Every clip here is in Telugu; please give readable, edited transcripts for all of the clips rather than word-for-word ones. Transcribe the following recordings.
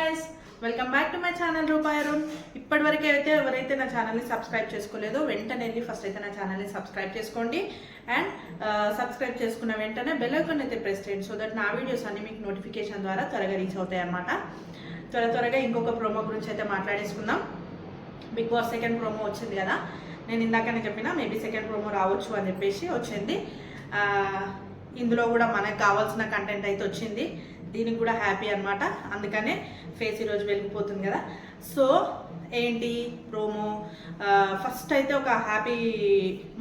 Guys, welcome back to my channel రూపాయి అరుణ్. ఇప్పటివరకు అయితే ఎవరైతే నా ఛానల్ని సబ్స్క్రైబ్ చేసుకోలేదో వెంటనే వెళ్ళి ఫస్ట్ అయితే నా ఛానల్ని సబ్స్క్రైబ్ చేసుకోండి. అండ్ సబ్స్క్రైబ్ చేసుకున్న వెంటనే బెల్ ఐకాన్ అయితే ప్రెస్ చేయండి, సో దట్ నా వీడియోస్ అన్ని మీకు నోటిఫికేషన్ ద్వారా త్వరగా రీచ్ అవుతాయి అన్నమాట. త్వరగా ఇంకొక ప్రోమో గురించి అయితే మాట్లాడేసుకుందాం. బిగ్ బాస్ సెకండ్ ప్రోమో వచ్చింది కదా, నేను ఇందాకనే చెప్పిన మేబీ సెకండ్ ప్రోమో రావచ్చు అని చెప్పేసి వచ్చింది. ఇందులో కూడా మనకు కావాల్సిన కంటెంట్ అయితే వచ్చింది, దీనికి కూడా హ్యాపీ అనమాట. అందుకనే ఫేస్ ఈరోజు వెళ్ళిపోతుంది కదా. సో ఏంటి ప్రోమో, ఫస్ట్ అయితే ఒక హ్యాపీ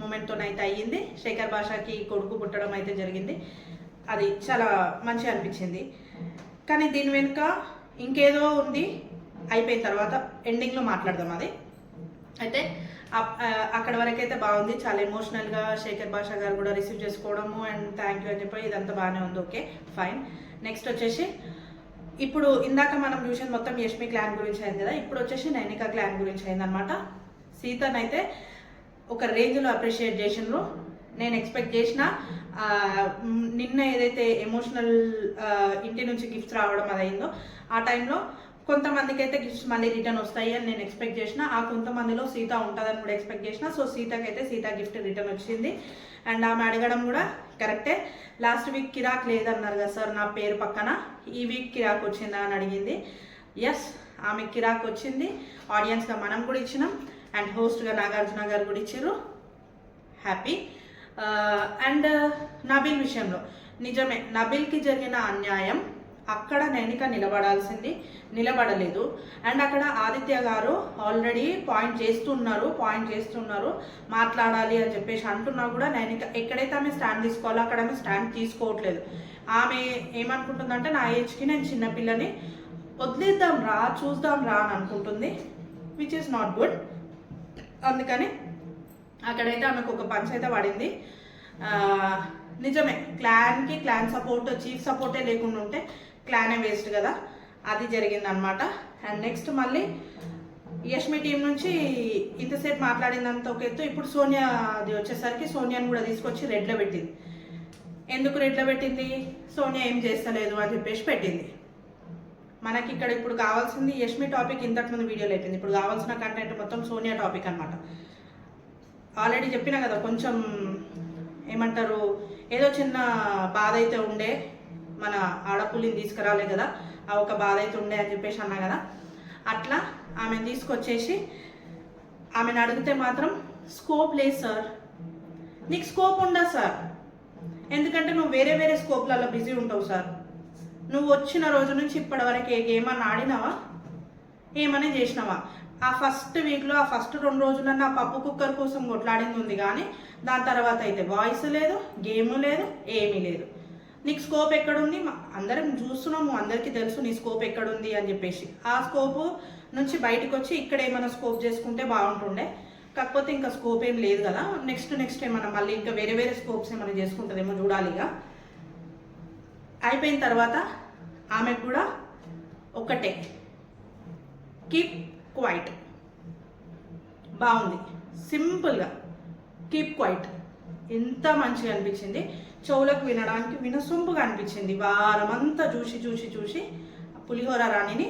మూమెంట్తోనైతే అయ్యింది. శేఖర్ భాషకి కొడుకు పుట్టడం అయితే జరిగింది, అది చాలా మంచిగా అనిపించింది. కానీ దీని వెనుక ఇంకేదో ఉంది, అయిపోయిన తర్వాత ఎండింగ్లో మాట్లాడదాం. అది అయితే అక్కడ వరకు అయితే బాగుంది, చాలా ఎమోషనల్గా శేఖర్ భాష గారు కూడా రిసీవ్ చేసుకోవడము అండ్ థ్యాంక్ యూ అని చెప్పి ఇదంతా బాగానే ఉంది. Okay fine. నెక్స్ట్ వచ్చేసి ఇప్పుడు ఇందాక మనం చూసేది మొత్తం యష్మి క్లాన్ గురించి అయింది కదా, ఇప్పుడు వచ్చేసి నైనిక క్లాన్ గురించి అయిందనమాట. సీతనైతే ఒక రేంజ్లో అప్రిషియేట్ చేసినారు. నేను ఎక్స్పెక్ట్ చేసిన నిన్న ఏదైతే ఎమోషనల్ ఇంటి నుంచి గిఫ్ట్స్ రావడం అది అయిందో, ఆ టైంలో కొంతమందికి అయితే గిఫ్ట్స్ మళ్ళీ రిటర్న్ వస్తాయి అని నేను ఎక్స్పెక్ట్ చేసిన. ఆ కొంతమందిలో సీత ఉంటుందని కూడా ఎక్స్పెక్ట్ చేసిన. సో సీతకైతే సీత గిఫ్ట్ రిటర్న్ వచ్చింది. అండ్ ఆమె అడగడం కూడా కరెక్టే. లాస్ట్ వీక్ కిరాక్ లేదన్నారు కదా సార్ నా పేరు పక్కన, ఈ వీక్ కిరాక్ వచ్చిందా అని అడిగింది. ఎస్, ఆమె కిరాక్ వచ్చింది. ఆడియన్స్గా మనం కూడా ఇచ్చినాం అండ్ హోస్ట్గా నాగార్జున గారు కూడా ఇచ్చారు. హ్యాపీ. అండ్ నబిల్ విషయంలో నిజమే, నబిల్కి జరిగిన అన్యాయం, అక్కడ నైనిక నిలబడలేదు. అండ్ అక్కడ ఆదిత్య గారు ఆల్రెడీ పాయింట్ చేస్తున్నారు మాట్లాడాలి అని చెప్పేసి అంటున్నా కూడా నైనిక ఎక్కడైతే ఆమె స్టాండ్ తీసుకోవాలో అక్కడ ఆమె స్టాండ్ తీసుకోవట్లేదు. ఆమె ఏమనుకుంటుందంటే నా ఏజ్కి నేను చిన్నపిల్లని, వదిలేద్దాం రా చూద్దాం రా అని అనుకుంటుంది, విచ్ ఈస్ నాట్ గుడ్. అందుకని అక్కడైతే ఆమెకు ఒక పంచ్ అయితే పడింది. నిజమే, క్లాన్ సపోర్ట్, చీఫ్ సపోర్టే లేకుండా ఉంటే క్లానే వేస్ట్ కదా, అది జరిగిందనమాట. అండ్ నెక్స్ట్ మళ్ళీ యష్మి టీం నుంచి ఇంతసేపు మాట్లాడిందంత ఒక ఎత్తు, ఇప్పుడు సోనియా అది వచ్చేసరికి సోనియాని కూడా తీసుకొచ్చి రెడ్లో పెట్టింది. ఎందుకు రెడ్లో పెట్టింది? సోనియా ఏం చేస్తలేదు అని చెప్పేసి పెట్టింది. మనకి ఇక్కడ ఇప్పుడు కావాల్సింది యష్మి టాపిక్ ఇంతకు ముందు వీడియోలో అయిపోయింది, ఇప్పుడు కావాల్సిన కంటెంట్ మొత్తం సోనియా టాపిక్ అనమాట. ఆల్రెడీ చెప్పినా కదా, కొంచెం ఏమంటారు, ఏదో చిన్న బాధ అయితే ఉండే, మన ఆడపుల్లిని తీసుకురాలే కదా, ఆ ఒక బాధ అయితే ఉండే అని చెప్పేసి అన్నా కదా. అట్లా ఆమెను తీసుకొచ్చేసి ఆమెను అడిగితే మాత్రం స్కోప్ లేదు సార్, నీకు స్కోప్ ఉండదు సార్, ఎందుకంటే నువ్వు వేరే స్కోప్లలో బిజీ ఉంటావు సార్. నువ్వు వచ్చిన రోజు నుంచి ఇప్పటి వరకు ఏ గేమ్ అన్న ఆడినావా, ఏమని చేసినావా? ఆ ఫస్ట్ వీక్లో ఆ ఫస్ట్ 2 రోజులన్నా ఆ పప్పు కుక్కర్ కోసం కొట్లాడింది ఉంది, కానీ దాని తర్వాత అయితే వాయిస్ లేదు, గేమ్ లేదు, ఏమీ లేదు. నీకు స్కోప్ ఎక్కడుంది? అందరం చూస్తున్నాము, అందరికీ తెలుసు నీ స్కోప్ ఎక్కడుంది అని చెప్పేసి. ఆ స్కోప్ నుంచి బయటకు వచ్చి ఇక్కడ ఏమైనా స్కోప్ చేసుకుంటే బాగుంటుండే, కాకపోతే ఇంకా స్కోప్ ఏం లేదు కదా. నెక్స్ట్ ఏమన్నా మళ్ళీ ఇంకా వేరే స్కోప్స్ ఏమైనా చేసుకుంటుందేమో చూడాలిగా. అయిపోయిన తర్వాత ఆమెకు కూడా ఒక్కటే, కీప్ క్వైట్. బాగుంది, సింపుల్గా కీప్ క్వైట్, ఎంత మంచిగా అనిపించింది. చెవులకు వినడానికి వినసొంపుగా అనిపించింది. వారమంతా చూసి పులిహోర రాణిని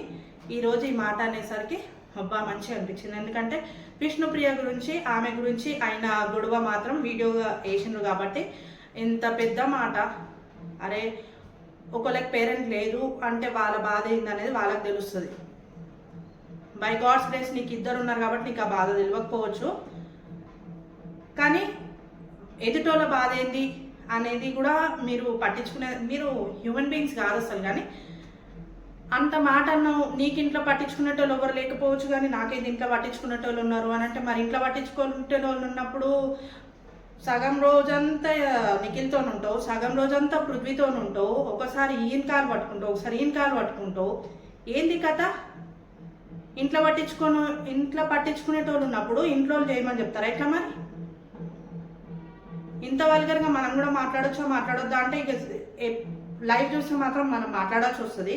ఈరోజు ఈ మాట అనేసరికి అబ్బా మంచిగా అనిపించింది. ఎందుకంటే విష్ణుప్రియ గురించి ఆమె గురించి ఆయన గొడవ మాత్రం వీడియోగా వేసిండ్రు కాబట్టి ఇంత పెద్ద మాట. అరే, ఒకళ్ళకి పేరెంట్ లేదు అంటే వాళ్ళ బాధ ఏందనేది వాళ్ళకి తెలుస్తుంది. బై గాడ్స్ గ్రేస్ నీకు 2 ఉన్నారు కాబట్టి నీకు ఆ బాధ తెలియకపోవచ్చు, కానీ ఎదుటోళ్ళ బాధ ఏంది అనేది కూడా మీరు మీరు హ్యూమన్ బీయింగ్స్ కాదు అసలు. కానీ అంత మాట అన్నావు, నీకు ఇంట్లో పట్టించుకునేటోళ్ళు ఎవరు లేకపోవచ్చు, కానీ నాకేది ఇంట్లో పట్టించుకునేటోళ్ళు ఉన్నారు అని అంటే, మరి ఇంట్లో పట్టించుకునేటోళ్ళు ఉన్నప్పుడు సగం రోజంతా నిఖిల్తో ఉంటావు, సగం రోజంతా పృథ్వీతో ఉంటావు, ఒకసారి ఈయన కాలు పట్టుకుంటావు, ఒకసారి ఈయన కాలు పట్టుకుంటావు, ఏంది కథ? ఇంట్లో పట్టించుకునేటోళ్ళు ఉన్నప్పుడు ఇంట్లో చేయమని చెప్తారా ఎట్లా? మరి ఇంత వల్గర్గా మనం కూడా మాట్లాడొద్దా అంటే ఇక లైవ్ చూస్తే మాత్రం మనం మాట్లాడాల్సి వస్తుంది.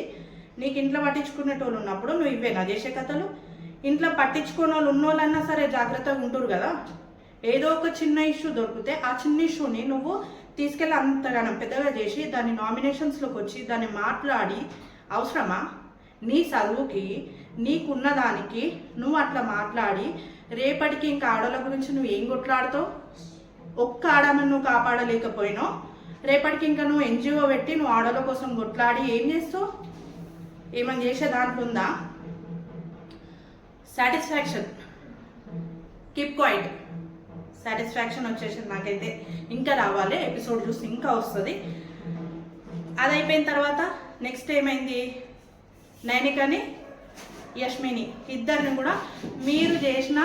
నీకు ఇంట్లో పట్టించుకునేటోళ్ళు ఉన్నప్పుడు నువ్వు ఇవేనా చేసే కథలు? ఇంట్లో పట్టించుకునే వాళ్ళు ఉన్నోళ్ళన్నా సరే జాగ్రత్తగా ఉంటారు కదా. ఏదో ఒక చిన్న ఇష్యూ దొరికితే ఆ చిన్న ఇష్యూని నువ్వు తీసుకెళ్ళి అంతగానం పెద్దగా చేసి దాన్ని నామినేషన్స్లోకి వచ్చి దాన్ని మాట్లాడి అవసరమా? నీ చదువుకి నీకున్న దానికి నువ్వు అట్లా మాట్లాడి రేపటికి ఇంకా ఆడోళ్ళ గురించి నువ్వు ఏం కొట్లాడుతావు? ఒక్క ఆడమని నువ్వు కాపాడలేకపోయినావు, రేపటికి ఇంకా నువ్వు ఎన్జిఓ పెట్టి నువ్వు ఆడోళ్ళ కోసం కొట్లాడి ఏం చేస్తావు? ఏమని చేసే దాంట్లో ఉందా? Satisfaction, keep quiet. సాటిస్ఫాక్షన్ వచ్చేసింది నాకైతే. ఇంకా రావాలి, ఎపిసోడ్ చూసి ఇంకా వస్తుంది. అది అయిపోయిన తర్వాత నెక్స్ట్ ఏమైంది, నైనికని యష్మిని ఇద్దరిని కూడా మీరు చేసిన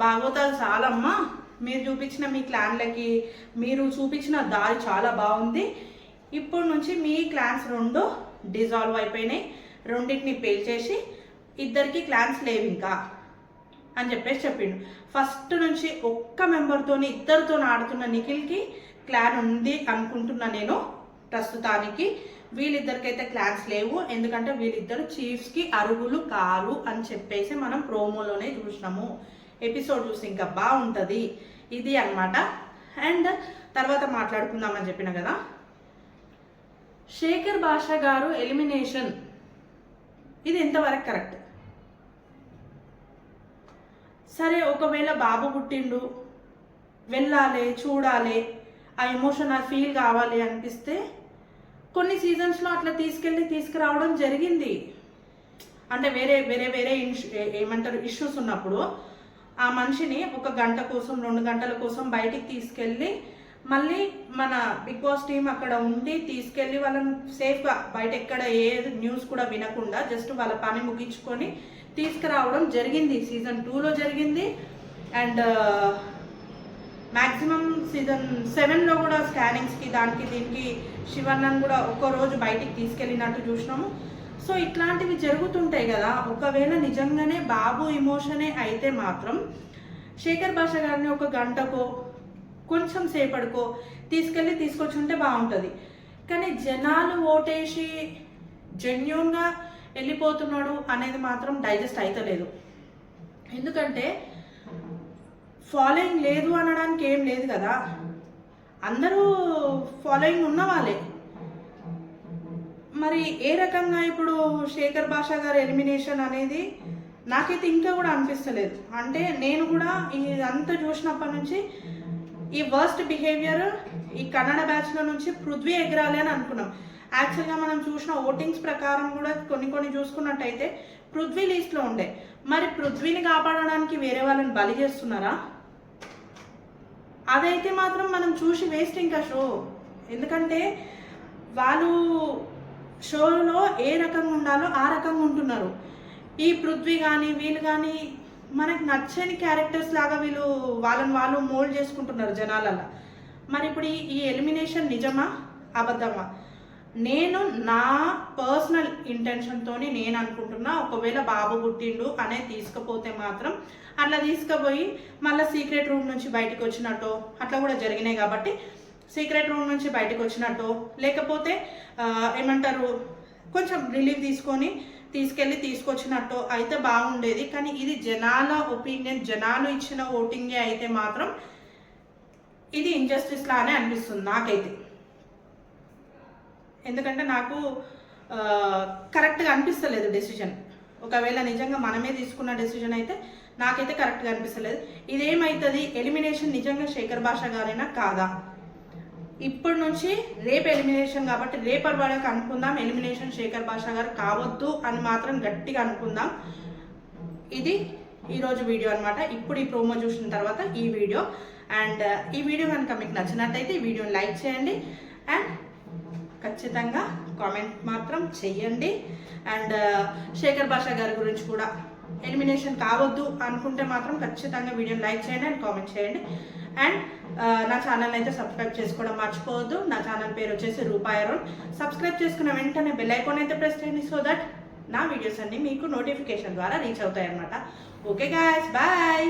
భాగవతాలు చాలమ్మా, మీరు చూపించిన మీ క్లాన్లకి మీరు చూపించిన దారి చాలా బాగుంది, ఇప్పుడు నుంచి మీ క్లాన్స్ 2 డిజాల్వ్ అయిపోయినాయి, రెండింటిని పేల్చేసి ఇద్దరికి క్లాన్స్ లేవు ఇంకా అని చెప్పేసి చెప్పిండు. ఫస్ట్ నుంచి ఒక్క మెంబర్తోని ఇద్దరితో ఆడుతున్న నిఖిల్కి క్లాన్ ఉంది అనుకుంటున్నా నేను ప్రస్తుతానికి. వీళ్ళిద్దరికైతే క్లాన్స్ లేవు, ఎందుకంటే వీళ్ళిద్దరు చీఫ్స్కి అరుగులు కారు అని చెప్పేసి మనం ప్రోమోలోనే చూసినాము. ఎపిసోడ్ చూసి ఇంకా బాగుంటుంది ఇది అన్నమాట. అండ్ తర్వాత మాట్లాడుకుందామని చెప్పిన కదా, శేఖర్ భాష గారు ఎలిమినేషన్, ఇది ఎంతవరకు కరెక్ట్? సరే, ఒకవేళ బాబు పుట్టిండు, వెళ్ళాలి, చూడాలి, ఆ ఎమోషన్ ఆ ఫీల్ కావాలి అనిపిస్తే కొన్ని సీజన్స్లో అట్లా తీసుకురావడం జరిగింది. అంటే వేరే వేరే వేరే ఏమంటారు ఇష్యూస్ ఉన్నప్పుడు ఆ మనిషిని 1 గంట కోసం 2 గంటల కోసం బయటికి తీసుకెళ్ళి మళ్ళీ మన బిగ్ బాస్ టీం అక్కడ ఉండి తీసుకెళ్ళి వాళ్ళని సేఫ్గా బయట ఎక్కడ ఏ న్యూస్ కూడా వినకుండా జస్ట్ వాళ్ళ పని ముగించుకొని తీసుకురావడం జరిగింది. సీజన్ 2లో జరిగింది. అండ్ మ్యాక్సిమం సీజన్ 7లో కూడా స్కానింగ్స్కి దానికి దీనికి శివన్నను కూడా ఒక్కరోజు బయటికి తీసుకెళ్ళినట్టు చూసినాము. సో ఇట్లాంటివి జరుగుతుంటాయి కదా. ఒకవేళ నిజంగానే బాబు ఇమోషనే అయితే మాత్రం శేఖర్ భాష గారిని 1 గంటకో కొంచెం సేపటికో తీసుకొచ్చి ఉంటే బాగుంటుంది. కానీ జనాలు ఓటేసి జెన్యూన్గా వెళ్ళిపోతున్నాడు అనేది మాత్రం డైజెస్ట్ అవుతలేదు. ఎందుకంటే ఫాలోయింగ్ లేదు అనడానికి ఏం లేదు కదా, అందరూ ఫాలోయింగ్ ఉన్న వాళ్ళే. మరి ఏ రకంగా ఇప్పుడు శేఖర్ భాష గారి ఎలిమినేషన్ అనేది నాకైతే ఇంకా కూడా అనిపిస్తలేదు. అంటే నేను కూడా ఇదంతా చూసినప్పటి నుంచి ఈ వర్స్ట్ బిహేవియర్ ఈ కన్నడ బ్యాచ్లో నుంచి పృథ్వీ ఎగరాలి అని అనుకున్నాం. యాక్చువల్గా మనం చూసిన ఓటింగ్స్ ప్రకారం కూడా కొన్ని చూసుకున్నట్టయితే పృథ్వీ లిస్ట్లో ఉండే. మరి పృథ్వీని కాపాడడానికి వేరే వాళ్ళని బలి చేస్తున్నారా? అదైతే మాత్రం మనం చూసి వేస్ట్ ఇంకా షో. ఎందుకంటే వాళ్ళు షోలో ఏ రకంగా ఉండాలో ఆ రకంగా ఉంటున్నారు. ఈ పృథ్వీ కానీ వీళ్ళు కానీ మనకు నచ్చని క్యారెక్టర్స్ లాగా వీళ్ళు వాళ్ళని వాళ్ళు మోల్డ్ చేసుకుంటున్నారు జనాలల్లో. మరి ఇప్పుడు ఈ ఎలిమినేషన్ నిజమా అబద్ధమా? నేను నా పర్సనల్ ఇంటెన్షన్తో నేను అనుకుంటున్నా, ఒకవేళ బాబు పుట్టిండు అనే తీసుకుపోతే మాత్రం అట్లా తీసుకుపోయి మళ్ళీ సీక్రెట్ రూమ్ నుంచి బయటకు వచ్చినట్టు అట్లా కూడా జరిగినాయి. కాబట్టి సీక్రెట్ రూమ్ నుంచి బయటకు వచ్చినట్టు లేకపోతే ఏమంటారు కొంచెం రిలీఫ్ తీసుకొచ్చినట్టు అయితే బాగుండేది. కానీ ఇది జనాల ఒపీనియన్, జనాలు ఇచ్చిన ఓటింగే అయితే మాత్రం ఇది ఇంజస్టిస్ లానే అనిపిస్తుంది నాకైతే. ఎందుకంటే నాకు కరెక్ట్గా అనిపిస్తలేదు డెసిజన్. ఒకవేళ నిజంగా మనమే తీసుకున్న డెసిజన్ అయితే నాకైతే కరెక్ట్గా అనిపిస్తలేదు. ఇదేమవుతుంది, ఎలిమినేషన్ నిజంగా శేఖర్ భాష గారైనా కాదా? ఇప్పటి నుంచి రేపు ఎలిమినేషన్ కాబట్టి రేపటి వరకు అనుకుందాం ఎలిమినేషన్ శేఖర్ భాష గారు కావద్దు అని మాత్రం గట్టిగా అనుకుందాం. ఇది ఈరోజు వీడియో అనమాట. ఇప్పుడు ఈ ప్రోమో చూసిన తర్వాత ఈ వీడియో. అండ్ ఈ వీడియో కనుక మీకు నచ్చినట్టయితే ఈ వీడియోని లైక్ చేయండి అండ్ ఖచ్చితంగా కామెంట్ మాత్రం చెయ్యండి. అండ్ శేఖర్ భాష గారి గురించి కూడా ఎలిమినేషన్ కావద్దు అనుకుంటే మాత్రం ఖచ్చితంగా వీడియోని లైక్ చేయండి అండ్ కామెంట్ చేయండి. అండ్ నా ఛానల్ అయితే సబ్స్క్రైబ్ చేసుకోవడం మర్చిపోవద్దు. నా ఛానల్ పేరు వచ్చేసి రూపాయి అరుణ్. సబ్స్క్రైబ్ చేసుకున్న వెంటనే బెల్ ఐకాన్ అయితే ప్రెస్ చేయండి, సో దట్ నా వీడియోస్ అన్నీ మీకు నోటిఫికేషన్ ద్వారా రీచ్ అవుతాయి అన్నమాట. Okay guys, bye.